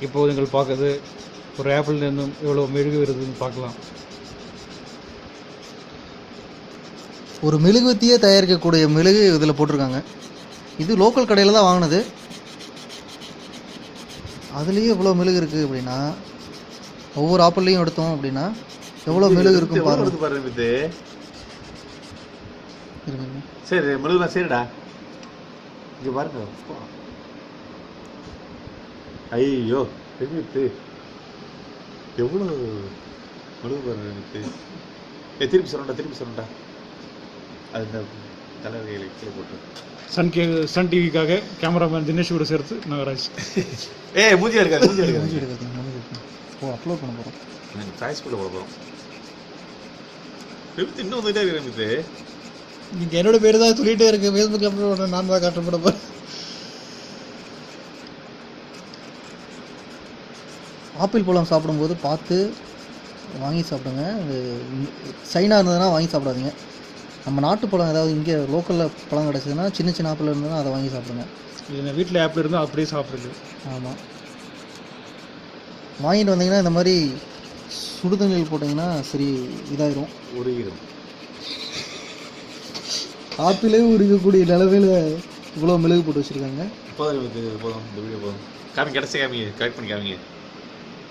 இப்போ நீங்கள் பார்க்குறது ஒரு ஆப்பிள்லேருந்தும் எவ்வளோ மெழுகு வருதுன்னு பார்க்கலாம். ஒரு மெழுகுவத்தியே தயாரிக்கக்கூடிய மெழுகு இதில் போட்டிருக்காங்க. இது லோக்கல் கடையில் தான் வாங்கினது. அதுலேயே இவ்வளோ மெழுகு இருக்குது அப்படின்னா, ஒவ்வொரு ஆப்பிள்லையும் எடுத்தோம் அப்படின்னா எவ்வளோ மெழுகு இருக்கும் பாருங்க. சரி மெழுகுலாம் சரிடா, இங்கே பாருங்க. ஐயோ தெரிவித்து எவ்வளோ மெழுகு பாருங்க. திருப்பி சொல்லண்டா அது இந்த தலைவர்களை கீழே போட்டு சன் டிவிக்காக கேமராமேன் தினேஷ் கூட சேர்த்து நாகராஜ். மூஞ்சி எடுக்காது. அப்லோட் பண்ண போகிறோம், சாய்ஸ்குள்ளே போட போகிறோம். இன்னும் வந்துட்டே இருக்கிறேன். நீங்கள் என்னோட பேர் தான் சொல்லிகிட்டே இருக்கு. ஃபேஸ்புக்கில் அப்லோட் பண்ண நான் தான் கஷ்டப்பட போகிறேன். ஆப்பிள் பழம் சாப்பிடும்போது பார்த்து வாங்கி சாப்பிடுங்க. அது சைனாக இருந்ததுன்னா வாங்கி சாப்பிடாதீங்க. நம்ம நாட்டு பழம் ஏதாவது இங்கே லோக்கலில் பழம் கிடச்சிதுன்னா சின்ன சின்ன ஆப்பிள் இருந்ததுன்னா அதை வாங்கி சாப்பிடுங்க. இது வீட்டில் ஆப்பிள் இருந்தால் அப்படியே சாப்பிடுது. ஆமாம், வாங்கிட்டு வந்தீங்கன்னா இந்த மாதிரி சுடுதண்ணில் போட்டிங்கன்னா சரி இதாயிரும், உருகிடும். ஆப்பிளே உருகக்கூடிய நிலவையில் இவ்வளோ மெழுகு போட்டு வச்சுருக்காங்க. போதும் இந்த வீடியோ போதும். காமி கிடச்சி காமிங்க, கரெக்ட் பண்ணி காமிங்க.